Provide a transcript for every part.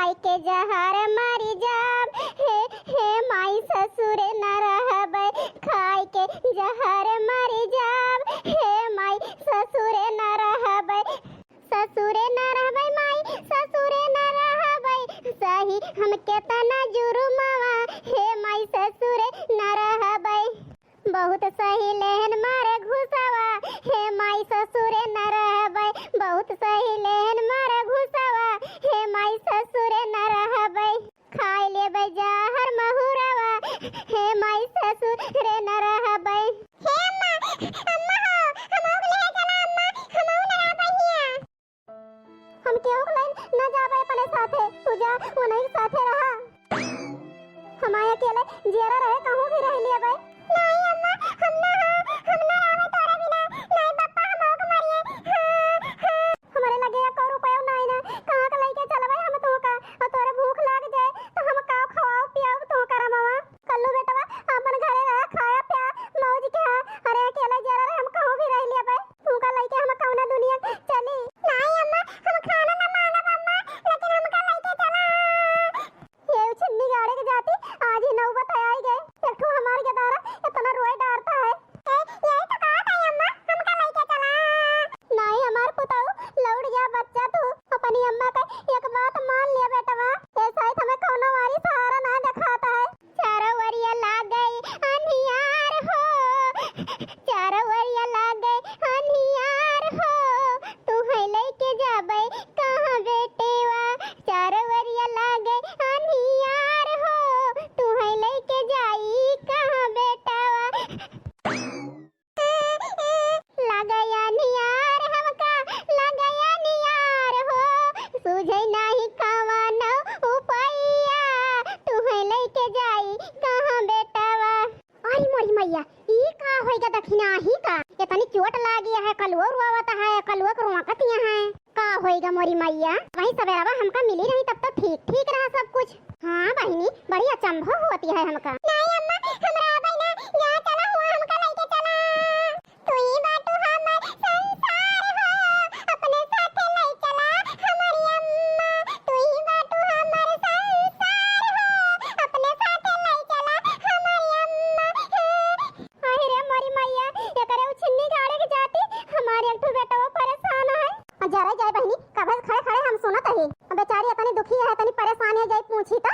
खाए के जहर मरी जाब हे माई ससुर न रहबै खाए के जहर मरी जाब हे माई ससुर न रहबै माई ससुर न रहबै सही हम केतना जुर्मवा हे माई ससुर न रहबै बहुत सही लेहन मारे घुसवा हे माई ससुर न रहबै बहुत सही लेहन मारे घुसवा हे माई ससुर न रहबै खाए लेबै जहर महुरवा हे माई ससुर न रहबै हे अम्मा अम्मा हो हम ओगले चला अम्मा हम न रहबै हिया हम केहू लाइन न जाबै अपने साथे पूजा उन्हीं साथे रहा हम अकेले जेरा रहे कहूं भी रह लेबै नहीं अम्मा हम ना रहबै तोरा बिना नहीं पप्पा हम ओक मारिए हमारे लगे या करू पायो नहीं ना कहां का लेके चलबै हम तो का और तोरे भूख लाग जाए तो हम का खवाओ पियाओ तो का रमवा कल्लू बेटवा अपन घरे रह खाया पिया मौज के अरे अकेले जरा रहे हम कहूं भी रह लेबै तू का लेके हम कौना दुनिया चली नहीं अम्मा हम खाना ना मांगब अम्मा लेकिन हम का लेके चला ये छिन्नी गाड़ी के जाती आज ही नौबत आई गए एक ठो हमार के दारा इतना रोए डारता है ये तो बात है अम्मा हम का लेके चला नहीं हमार पुताऊ लौट गया बच्चा तू अपनी अम्मा का एक बात मान लिया बेटवा ऐसा ही हमें कोनो वारी सहारा ना दिखाता है चारों वरिया लाग गई अनियार हो चारों वरिया लाग गई अनियार हो तू है लेके जाबै कहां बेटेवा चारों वरिया लाग गई अनियार हो तू है लेके जाई कहां बेटावा लगया नियार हमका लगया नियार हो सुझै नाही कवनो उपाया तू है लेके जाई कहां बेटावा आई मोरी मैया ई का होइगा दखिना ही का इतनी चोट लागी है कलुआ रोवत है कलुआ रोकत है का होइगा मोरी मैया वही सवेरावा हमका मिली नहीं तब तो ठीक रहा सब कुछ हां बहिनी बड़ी अचंभव होती है हमका नहीं अम्मा हमरा बहिना जा चला हुआ हमका लेके चला तू ही बाटू हमर संसार हो अपने साथे ले चला हमारी अम्मा तू ही बाटू हमर संसार हो अपने साथे ले चला हमारी अम्मा अरे रे मोरी मैया एकरे उछन्नी गाड़ी के जाती हमारे एक ठो बेटा वो परेशान है जरा जाए बहिनी कबल खड़े खड़े हम सुनत है बेचारी इतनी दुखी है इतनी परेशान है जाई पूछी तो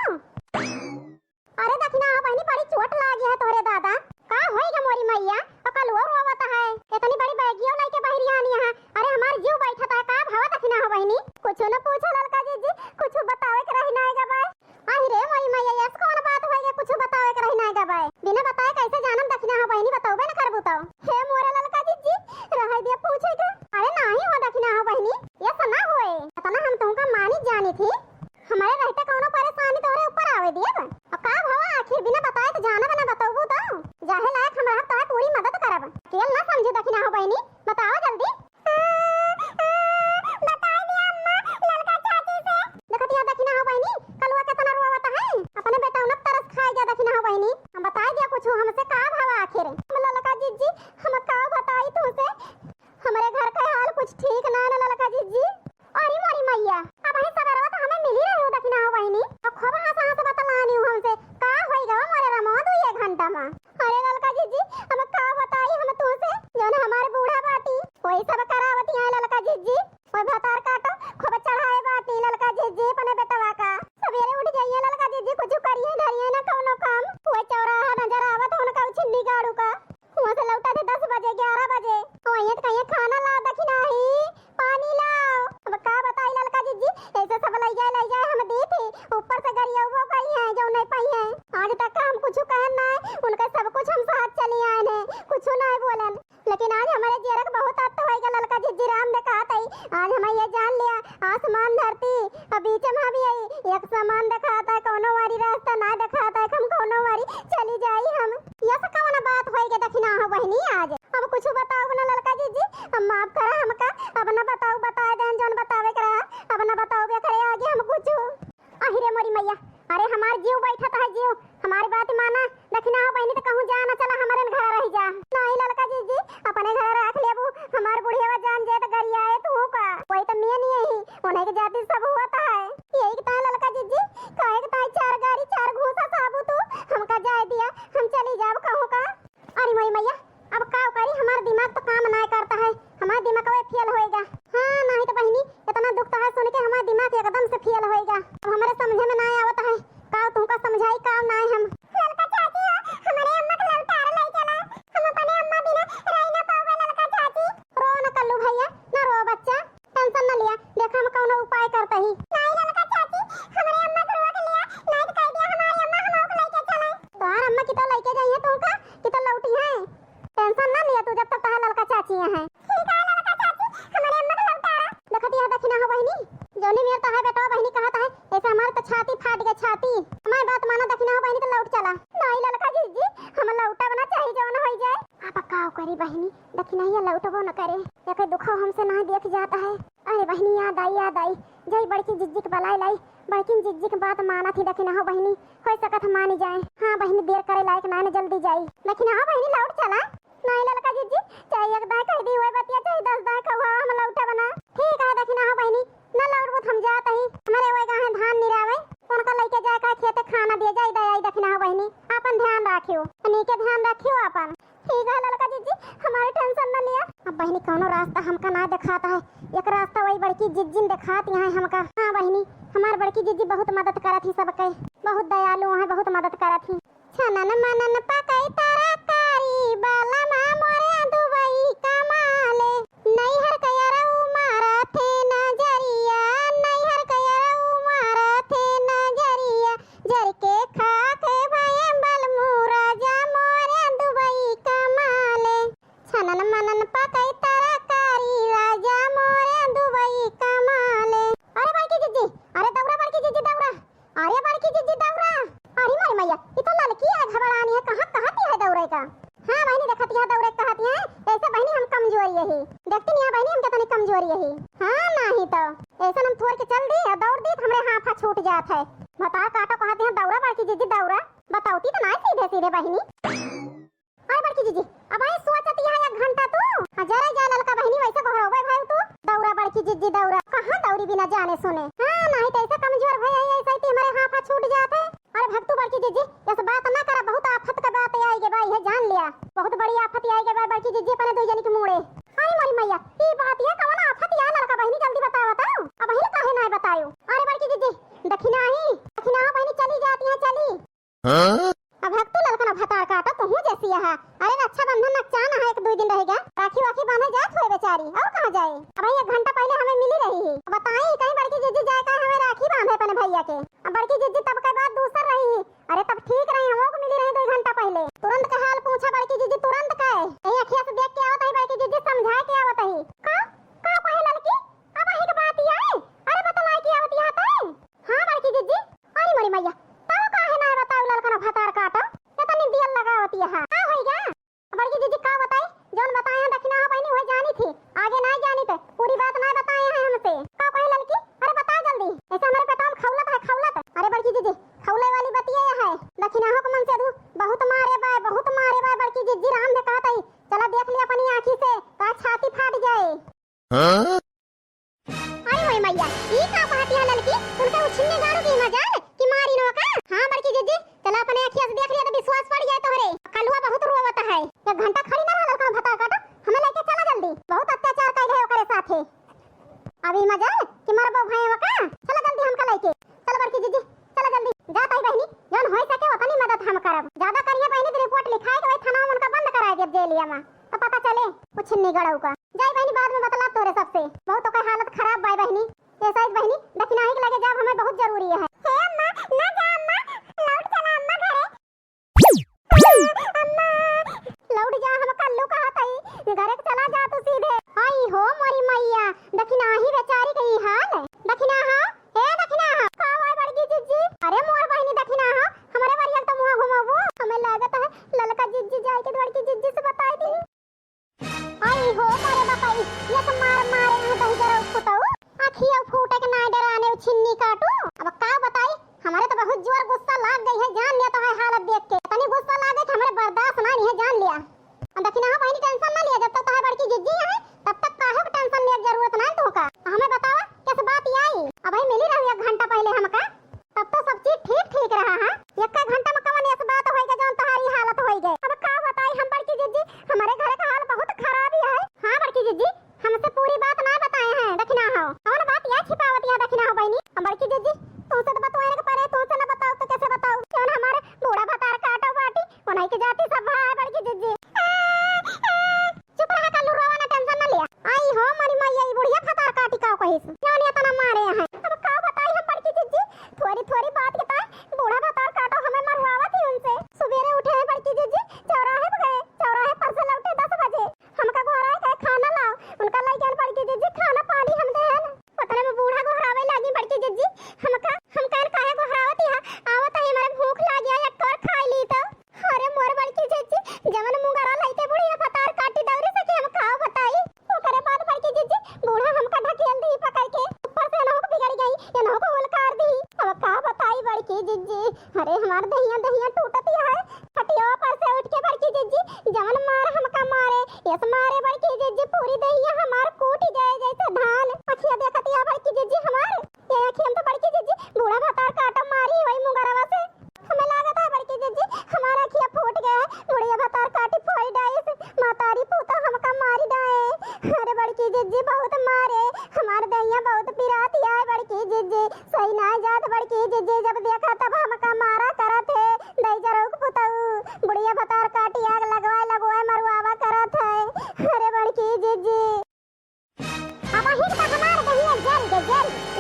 अरे दखिना बहिनी बड़ी चोट लागी है तोरे दादा का होइगा मोरी मैया अकल वो रोवत है इतनी बड़ी बैगियो लेके बाहर आनी है अरे हमार जीव बैठा है का भाव दखिना हो बहिनी कुछ न पूछो ललका जी कुछ बतावे के रही ना आएगा भाई आई रे मोरी मैया ये कौन बात होइगा कुछ बतावे के रही ना आएगा भाई बिना बताए कैसे जानम दखिना हो बहिनी बताओबे न करबू तो हे मोरे ललका जी रह दिया पूछेगा अरे नहीं हो दखिना हो बहिनी ये सना होए इतना हम तुमका मानी जानी थी हमारे रहते कोनो परेशानी तोरे ऊपर आवे दिए और का भवा आखिर बिना बताए तो जाना बना बताओबू तो जाहे लायक हमरा तो पूरी मदद करब केल ना समझू दखिना हो बहिनी बताओ जल्दी बता दिया अम्मा ललका चाची से देखतिया दखिना हो बहिनी कलवा कितना रोवत है अपने बेटा उन तरस खाए जा दखिना हो बहिनी हम बता दिया कुछ हमसे का भवा आखिर हम ललका जी हम का बताई तुमसे हमारे घर का हाल कुछ ठीक ना ना ललका जी अरे मोरी मैया अब ही सवेरवा तो हमें मिली रही दखिना हो बहिनी अब खबर हां से बतलानी हमसे का होइगा मोरे रमो 2 घंटा में अरे ललका जी हम का बताई हम तुमसे जोन हमारे बूढ़ा बाटी वही सब करावती है ललका जी ओए भातार काटो खूब चढ़ाए बाटी ललका जी अपने बेटवा का सवेरे उठ जाइए ललका जी कुछ करिए धरिए ना कोनो काम वो चौराहा नजर आवत उनका छिन्नी गाड़ू का वहां से लौटा थे 10 बजे 11 बजे वहीं कहीं खाना ला दखिना ही पानी लाओ अब का बताई ललका जी ऐसे सब ले जाए हम दी थी ऊपर से गरिया वो कही है जो नहीं पाई है आज तक हम कुछ कहन ना उनका सब कुछ हम साथ चली आए हैं कुछ नहीं बोलन लेकिन आज हमारे जेरक बहुत आत होएगा ललका जी राम ने कहा था आज हमें ये जान लिया आसमान धरती अब बीच में भी आई एक समान दिखाता है कोनो वारी रास्ता ना दिखाता है हम कोनो वारी चली जाई हम ये सब कौन बात होएगा दखिना हो बहिनी आज हम कुछ बताओ ना ललका जी हम माफ करा हमका अब ना बताओ बता देन जोन बतावे करा अब ना बताओ बे करे आगे हम कुछ अहिरे मोरी मैया अरे हमार जीव बैठा है जीव हमारी बात माना दखिना हो बहिनी तो कहूं जा ना चला हमारे घर रह जा नहीं ललका जी अपने घर रख लेबू हमार बुढ़िया जान जे तो गरिया है तू का कोई तो मैं नहीं है उन्हें के जाति सब होता है यही कहता ललका जी जात ही। नहीं ललका चाची हमरे अम्मा को रोक लिया, नहीं तो कह दिया हमारी अम्मा हमको लेके चले। तोहार अम्मा की तो लेके जाई है तो का कि तो लौटी है। टेंशन ना लिया तू जब तक तहां ललका चाची है। ठीक है ललका चाची हमारे अम्मा को लौटा। देखती है दखिना हो बहनी जोनी मेर तो है बेटा बहनी कहता है ऐसे हमारे तो छाती फाट गई छाती। हमारी बात मानो दखिना हो बहनी तो लौट चला। नहीं ललका जी हम लौटा बना चाहिए जो ना हो जाए। आप काओ करी बहनी दखिना ही लौटबो न करे एक दुखो हमसे ना देख जाता है। अरे बहनी याद आई जई बड़की जिज्जी के बलाई लाई बड़की जिज्जी की बात माना थी दखिना हो बहनी हो सकत मानी जाए। हां बहनी देर करे लायक ना जल्दी जाई दखिना हो बहनी लौट चला। नहीं ललका जिज्जी चाहे एक दाई कह दी हुए बतिया चाहे 10 दाई कहो हम लौटा बना। ठीक है दखिना हो बहनी न लौटबो हम जात ही हमारे ओए गाहे धान निरावे उनका लेके जाए का खेते खाना दिए जाई दई दखिना हो बहनी अपन ध्यान रखियो नीके ध्यान रखियो अपन। ठीक है ललका जीजी हमारी टेंशन न लिया। अब बहनी कौनो रास्ता हमका ना दिखाता है एक रास्ता वही बड़की जिज्जी दिखाती है हमका। हां बहनी हमार बड़की जिज्जी बहुत मदद करत ही सबके बहुत दयालु है बहुत मदद करत ही। छनन मनन पकई तरकारी बाला मा मोरे दुबई कमाले नैहर कयरऊ मारा थे नजरिया नैहर कयरऊ मारा थे नजरिया जर के खा के भये बलमू राजा मोरे दुबई कमाले छनन मनन पकई तरकारी राजा मोरे दुबई कमाले। अरे बड़की जिज्जी अरे दौड़ा बड़की जिज्जी दौड़ा अरे बड़की जिज्जी दौड़ा। अरे मारी मैया ये तो लड़की है घबरानी है कहां कहती है दौड़े का। हां बहनी देखती है दौड़े कहती है ऐसे बहनी हम कमजोरी है देखती नहीं है बहनी हम कितनी कमजोरी है। हां नहीं तो ऐसा हम थोड़ के चल दी और दौड़ दी हमरे हाथ छूट जात है। बता काटो कहते हैं दौड़ा बड़की जिज्जी दौड़ा बताओती तो ना सीधे सीधे बहनी। अरे बड़की जिज्जी अब आई सोचती है 1 घंटा तू जरा जा ललका बहनी वैसे घरोबे भाई तू दौड़ा बड़की जिज्जी दौड़ा कहां दौड़ी बिना जाने सुने। हां नहीं तो ऐसे कमजोर भई ऐसे ही हमारे हाथ छूट जात है। अरे भक्तू बड़की जिज्जी ऐसे बात ना करा बहुत आफत का बात आई गे भाई है जान लिया बहुत बड़ी आफत आई गे भाई बड़की जिज्जी अपने दो जनी के मुड़े। अरे मोरी मैया ई बात है कौन आफत या लड़का बहनी जल्दी बताओ अब ही काहे ना बतायो। अरे बड़की जिज्जी दखिना बहनी चली जाती है चली। हां अब भक्तू लड़का ना भतार काटा तो हूं जैसी है। अरे रक्षाबंधन नकचान है 1-2 दिन रहेगा राखी वाखी बांधे जात होए बेचारी और कहां जाए। अब 1 घंटा पहले हमें मिली रही है बताई कहीं बड़की जिज्जी जाए का हमें राखी बांधे अपने भैया के। अब बड़की जिज्जी तब के बाद दूसर रही है। अरे तब ठीक रही हमको को मिली रही 2 घंटा पहले तुरंत का हाल पूछा बड़की जिज्जी तुरंत कहे यही अखिया से देख के आवत है बड़की जिज्जी समझा के आवत है का कहे लड़की अब वही के बात ही आई। अरे बतलाई की आवत है तो हां बड़की जिज्जी। अरे मोरी मैया तब काहे ना बताओ लड़का ना भतार काटा कितनी दियल लगावती है का होइगा। बड़की जिज्जी का बताई जोन बताए हैं दखिना हो बहनी वही जानी थी आगे नहीं जानी थे पूरी बात ना बताए हैं हमसे का कहे लड़की। अरे बता जल्दी ऐसा हमारे पेट में खौलत है। अरे बड़की जिज्जी खौले वाली बतिया है दखिना हो के मन से दू बहुत मारे बाय बड़की जिज्जी राम ने कहत है चला देख लिया अपनी आंखी से का छाती फाट जाए। हां अरे मोरी मैया ई का कहती है लड़की उनका उछिन्ने गाड़ू की मजाल कि मारी नो का। हां बड़की जिज्जी चला अपने आंखी से देख लिया तो विश्वास पड़ जाए तोहरे कलुआ बहुत रोवत है 1 घंटा खड़ी ना लड़का भता काटा हमें लेके चला जल्दी बहुत अत्याचार कर गए ओकरे साथे अभी मजाल कि मरबो भैया का चला जल्दी हमका लेके चल बड़की जिज्जी चला जल्दी जात आई बहनी जौन होई सके उतनी मदद हम करब ज्यादा करिए बहनी तो रिपोर्ट लिखाए के भाई थाना में उनका बंद कराए दे जेलिया में तो पता चले कुछ निगड़ऊ का जाई बहनी बाद में बतला तोरे सबसे बहुत का हालत खराब बाय बहनी ऐसा ही बहनी दखिना ही लगे जाब हमें बहुत जरूरी है। हे अम्मा ना जा अम्मा लौट चला अम्मा घरे अम्मा लौट जा हम कल्लू कहत है घरे चला जा तू सीधे। आई हो मोरी मैया दखिना ही बेचारी कई हाल दखिना हा हे दखिना हा का वाय बड़की जिज्जी। अरे मोर बहनी दखिना हा हमारे बरिया तो मुंह घुमाबू हमें लागत है ललका जिज्जी जाए के बड़की जिज्जी से बताई दी। आई हो मारे बताई ये तो मारे हैं दही जरा उसको तो आखियां फूटे के ना डर हमार कूटी जाए जैसे धान। अखिया देखत या बड़की जीजी हमार, ये अखिया में तो बड़की जीजी बूढ़ा भतार काटा मारी वही मुंगरवा से। हमें लागत है बड़की जीजी हमारा अखिया फूट गया है, बुढ़िया भतार काटी फोड़ी डाई से मातारी पूता हमका मारी डाए। अरे बड़की जीजी बहुत मारे, हमार दैया बहुत पिराती है बड़की जीजी, सही ना जात बड़की जीजी, जब देखा तब हमका मारा करत है। दई जरूक पुतऊ बुढ़िया भतार काटी आग लगवाए मरुआवा करत है। अरे बड़की जीजी अब हिट का हमार दहिया जल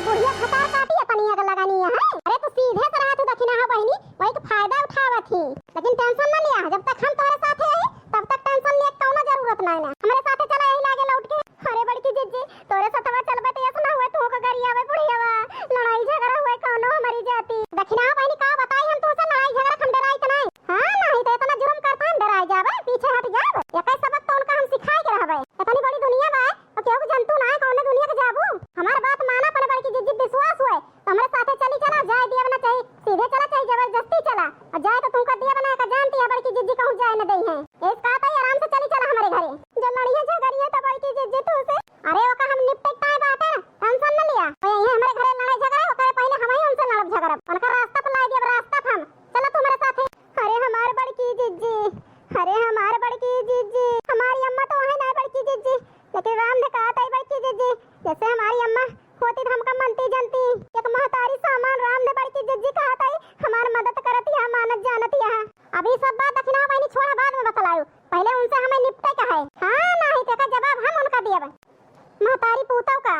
बुढ़िया भतार काटी अपनी आग लगानी है। अरे तो सीधे तरह तू दखिना है बहनी, वही का फायदा उठावत थी, लेकिन टेंशन ना लिया, जब तक हम तुम्हारे साथ है तब तक टेंशन ले कौनो जरूरत नहीं ना, हमारे साथ चला यही लागे लौट के। अरे बड़की जीजी तोरे साथवा चलबे त ऐसा ना हुए तू का गरिया में बुढ़ियावा लड़ाई झगड़ा हुए कौनो हमारी जाती। दखिना बहनी का बताई हम तुमसे लड़ाई झगड़ा हम डराई त नहीं। हां नहीं तो इतना जुर्म करता हम डराई जावे पीछे हट जावे, ये कई सबक तो उनका हम सिखाए के रहबे। इतनी बड़ी दुनिया बा और केहू जंतु ना है कौन दुनिया के जाबू। हमार बात माना पर बड़की जीजी विश्वास हुए तो हमारे साथे चली चला, जाए दिया बना चाहिए सीधे चला चाहिए जबरदस्ती चला, और जाए तो तुमका दिया बना का जानती है बड़की जीजी कहूं जाए न दई है। एक कहता है आराम से चली चला हमारे घरे, जो लड़िया झगड़िया तो बड़की जीजी तू से अरे ओका हम निपटे काहे बाटे टेंशन न लिया। ओए ये हमारे घरे लड़ाई झगड़ा ओकरे पहले हम ही उनसे लड़ब झगड़ब, उनका रास्ता पर ला दिया रास्ता हम चलो तुम्हारे साथे। अरे हमार बड़की जीजी, अरे हमार बड़की जीजी, हमारी अम्मा तो है ना बड़की जीजी, लेकिन राम ने कहा था बड़की जीजी जैसे हमारी अम्मा होती तो हमका मनती जनती, एक महतारी सामान राम ने बड़की जीजी कहा था हमार मदद करती है मानत जानती है। अभी सब बात दखिना बहनी छोड़ा बाद में बतलाऊं, पहले उनसे हमें निपटे का है। हां नहीं तो का जवाब हम उनका दिए महतारी पूतव का।